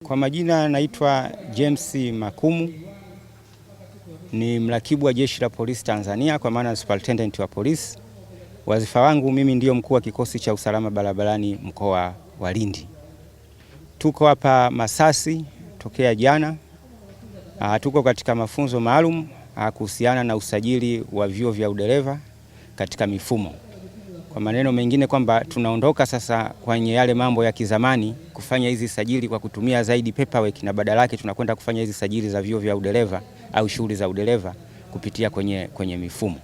Kwa majina naitwa James Makumu, ni mrakibu wa Jeshi la Polisi Tanzania kwa maana Superintendent wa polisi. Wazifa wangu mimi ndio mkuu wa kikosi cha usalama barabarani mkoa wa Lindi. Tuko hapa Masasi tokea jana. Tuko katika mafunzo maalum kuhusiana na usajili wa vyuo vya udereva katika mifumo. Kwa maneno mengine kwamba tunaondoka sasa kwenye yale mambo ya kizamani kufanya hizi sajili kwa kutumia zaidi paperwork, na badala yake tunakwenda kufanya hizi sajili za vyuo vya udereva au shughuli za udereva kupitia kwenye mifumo.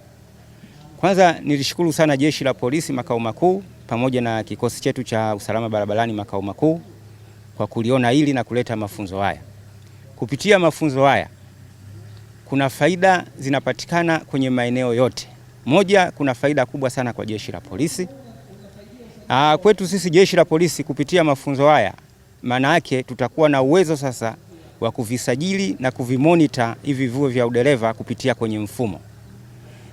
Kwanza nilishukuru sana Jeshi la Polisi makao makuu pamoja na kikosi chetu cha usalama barabarani makao makuu kwa kuliona hili na kuleta mafunzo haya. Kupitia mafunzo haya kuna faida zinapatikana kwenye maeneo yote. Moja, kuna faida kubwa sana kwa Jeshi la Polisi. Kwetu sisi Jeshi la Polisi kupitia mafunzo haya, maana yake tutakuwa na uwezo sasa wa kuvisajili na kuvimonitor hivi vyuo vya udereva kupitia kwenye mfumo.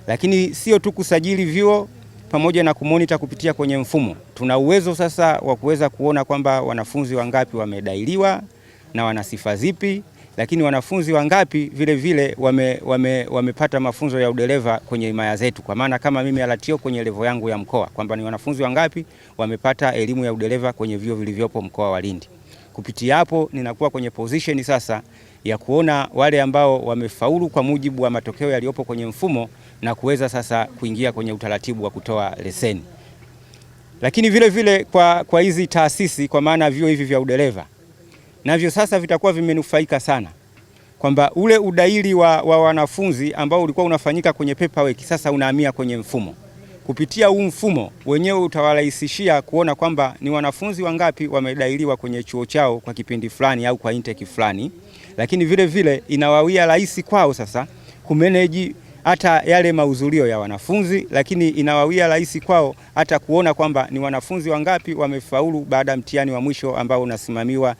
Lakini sio tu kusajili vyuo pamoja na kumonitor kupitia kwenye mfumo. Tuna uwezo sasa wa kuweza kuona kwamba wanafunzi wangapi wamedailiwa na wana sifa zipi, lakini wanafunzi wangapi vile vile wamepata mafunzo ya udereva kwenye himaya zetu. Kwa maana kama mimi alatio kwenye level yangu ya mkoa kwamba ni wanafunzi wangapi wamepata elimu ya udereva kwenye vyuo vilivyopo mkoa wa Lindi. Kupitia hapo ninakuwa kwenye position sasa ya kuona wale ambao wamefaulu kwa mujibu wa matokeo yaliyopo kwenye mfumo na kuweza sasa kuingia kwenye utaratibu wa kutoa leseni. Lakini vile vile kwa hizi taasisi kwa maana vyuo hivi vya udereva navyo sasa vitakuwa vimenufaika sana kwamba ule udaili wa wanafunzi ambao ulikuwa unafanyika kwenye paperwork sasa unahamia kwenye mfumo. Kupitia huu mfumo wenyewe utawarahisishia kuona kwamba ni wanafunzi wangapi wamedailiwa kwenye chuo chao kwa kipindi fulani au kwa intake fulani, lakini vile vile inawawia rahisi kwao sasa kumanage hata yale mahudhurio ya wanafunzi, lakini inawawia rahisi kwao hata kuona kwamba ni wanafunzi wangapi wamefaulu baada ya mtihani wa mwisho ambao unasimamiwa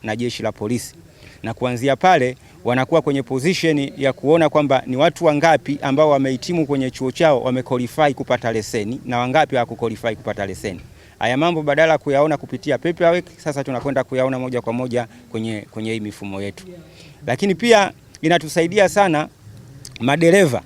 na Jeshi la Polisi. Na kuanzia pale wanakuwa kwenye position ya kuona kwamba ni watu wangapi ambao wamehitimu kwenye chuo chao wamequalify kupata leseni na wangapi hawakuqualify kupata leseni. Haya mambo badala ya kuyaona kupitia paperwork sasa tunakwenda kuyaona moja kwa moja kwenye hii mifumo yetu. Lakini pia inatusaidia sana madereva.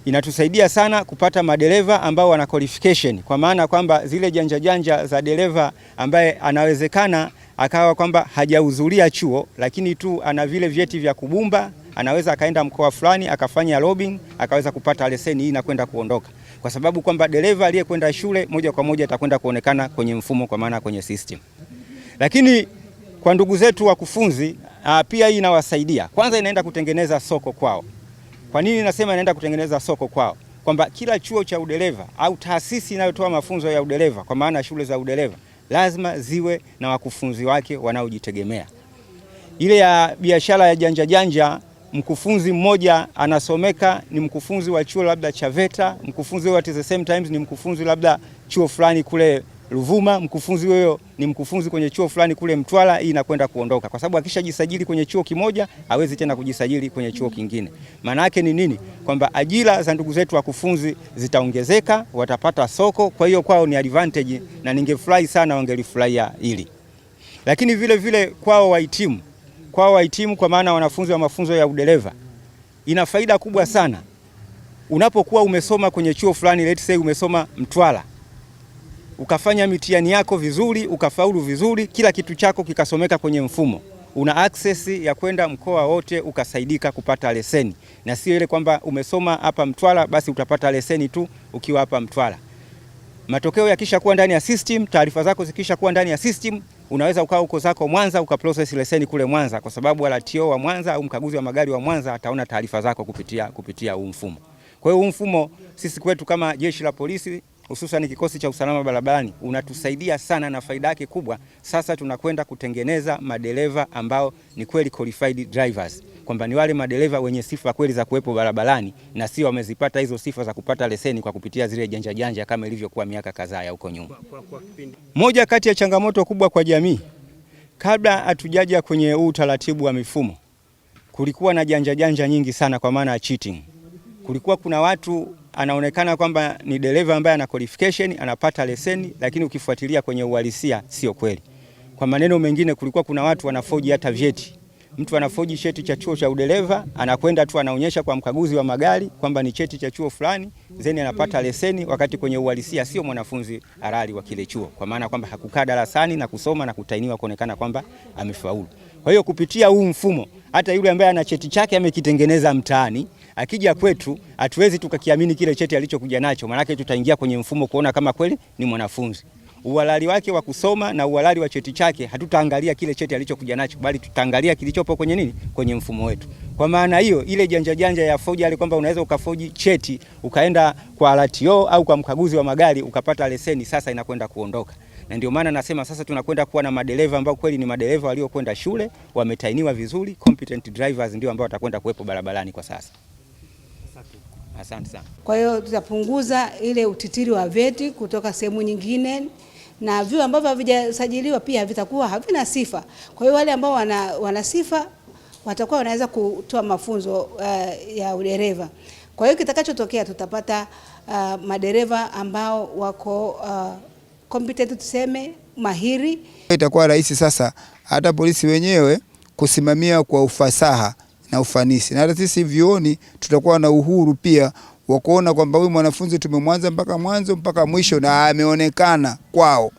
Inatusaidia sana kupata madereva ambao wana qualification, kwa maana kwamba zile janja za dereva ambaye anawezekana akawa kwamba hajahudhuria chuo lakini tu ana vile vyeti vya kubumba, anaweza akaenda mkoa fulani akafanya lobbying akaweza kupata leseni hii na kwenda kuondoka, kwa sababu kwamba dereva aliyekwenda shule moja kwa moja atakwenda kuonekana kwenye mfumo kwa maana kwenye system. Lakini kwa ndugu zetu wakufunzi pia hii inawasaidia. Kwanza inaenda kutengeneza soko kwao. Kwa nini nasema inaenda kutengeneza soko kwao? Kwamba kila chuo cha udereva au taasisi inayotoa mafunzo ya udereva kwa maana shule za udereva lazima ziwe na wakufunzi wake wanaojitegemea. Ile ya biashara ya janja mkufunzi mmoja anasomeka ni mkufunzi wa chuo labda cha VETA, mkufunzi huyo at the same times ni mkufunzi labda chuo fulani kule Ruvuma, mkufunzi huyo ni mkufunzi kwenye chuo fulani kule Mtwara. Hii inakwenda kuondoka kwa sababu akishajisajili kwenye chuo kimoja hawezi tena kujisajili kwenye chuo kingine. Maana yake ni nini? Kwamba ajira za ndugu zetu wakufunzi zitaongezeka, watapata soko, kwa hiyo kwao ni advantage na ningefurahi sana wangelifurahia hili. Lakini vile vile kwao wahitimu kwa maana wanafunzi wa mafunzo ya udereva ina faida kubwa sana. Unapokuwa umesoma kwenye chuo fulani, let's say umesoma Mtwara, ukafanya mitihani yako vizuri, ukafaulu vizuri, kila kitu chako kikasomeka kwenye mfumo, una access ya kwenda mkoa wote ukasaidika kupata leseni, na sio ile kwamba umesoma hapa Mtwara basi utapata leseni tu ukiwa hapa Mtwara. Matokeo yakisha kuwa ndani ya system, taarifa zako zikisha kuwa ndani ya system, unaweza ukaa huko zako Mwanza ukaprocess leseni kule Mwanza, kwa sababu RTO wa Mwanza au mkaguzi wa magari wa Mwanza ataona taarifa zako kupitia huu mfumo. Kwa hiyo huu mfumo sisi kwetu kama Jeshi la Polisi hususan kikosi cha usalama barabarani unatusaidia sana na faida yake kubwa. Sasa tunakwenda kutengeneza madereva ambao ni kweli qualified drivers, kwamba ni wale madereva wenye sifa kweli za kuwepo barabarani na sio wamezipata hizo sifa za kupata leseni kwa kupitia zile janja kama ilivyokuwa miaka kadhaa ya huko nyuma. Moja kati ya changamoto kubwa kwa jamii, kabla hatujaja kwenye huu utaratibu wa mifumo, kulikuwa na janja nyingi sana kwa maana ya cheating. Kulikuwa kuna watu anaonekana kwamba ni dereva ambaye ana qualification, anapata leseni, lakini ukifuatilia kwenye uhalisia sio kweli. Kwa maneno mengine, kulikuwa kuna watu wanafoji hata vyeti. Mtu anafoji cheti cha chuo cha udereva, anakwenda tu anaonyesha kwa mkaguzi wa magari kwamba ni cheti cha chuo fulani, zeni anapata leseni, wakati kwenye uhalisia sio mwanafunzi halali wa kile chuo, kwa maana kwamba hakukaa darasani na kusoma na kutainiwa kuonekana kwamba amefaulu. Kwa hiyo kupitia huu mfumo, hata yule ambaye ana cheti chake amekitengeneza mtaani, akija kwetu hatuwezi tukakiamini kile cheti alichokuja nacho, maana yake tutaingia kwenye mfumo kuona kama kweli ni mwanafunzi. Uhalali wake wa kusoma na uhalali wa cheti chake hatutaangalia kile cheti alichokuja nacho, bali tutaangalia kilichopo kwenye nini, kwenye mfumo wetu. Kwa maana hiyo, ile janja ya foji ile kwamba unaweza ukafoji cheti ukaenda kwa RTO au kwa mkaguzi wa magari ukapata leseni, sasa inakwenda kuondoka. Na ndio maana nasema sasa tunakwenda kuwa na madereva ambao kweli ni madereva waliokwenda shule, wametainiwa vizuri, competent drivers ndio ambao watakwenda kuwepo barabarani kwa sasa. Asante sana. Kwa hiyo tutapunguza ile utitiri wa vyeti kutoka sehemu nyingine, na vyuo ambavyo havijasajiliwa pia vitakuwa havina sifa. Kwa hiyo wale ambao wana sifa watakuwa wanaweza kutoa mafunzo ya udereva. Kwa hiyo kitakachotokea tutapata madereva ambao wako competent, tuseme mahiri. Itakuwa rahisi sasa hata polisi wenyewe kusimamia kwa ufasaha na ufanisi, na hata sisi vyuoni tutakuwa na uhuru pia wa kuona kwamba huyu mwanafunzi tumemwanza mpaka mwanzo mpaka mwisho na ameonekana kwao.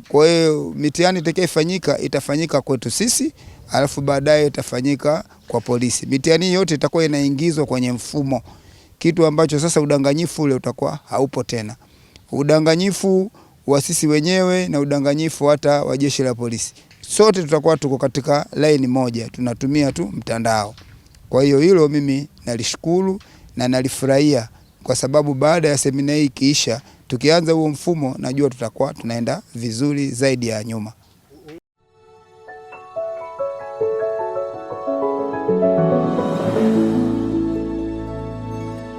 Kwa hiyo mitihani itakayofanyika itafanyika kwetu sisi, alafu baadaye itafanyika kwa polisi. Mitihani yote itakuwa inaingizwa kwenye mfumo, kitu ambacho sasa udanganyifu ule utakuwa haupo tena. Udanganyifu wa sisi wenyewe na udanganyifu hata wa jeshi la polisi, sote tutakuwa tuko katika line moja, tunatumia tu mtandao. Kwa hiyo hilo mimi nalishukuru na nalifurahia, kwa sababu baada ya semina hii ikiisha, tukianza huo mfumo najua tutakuwa tunaenda vizuri zaidi ya nyuma.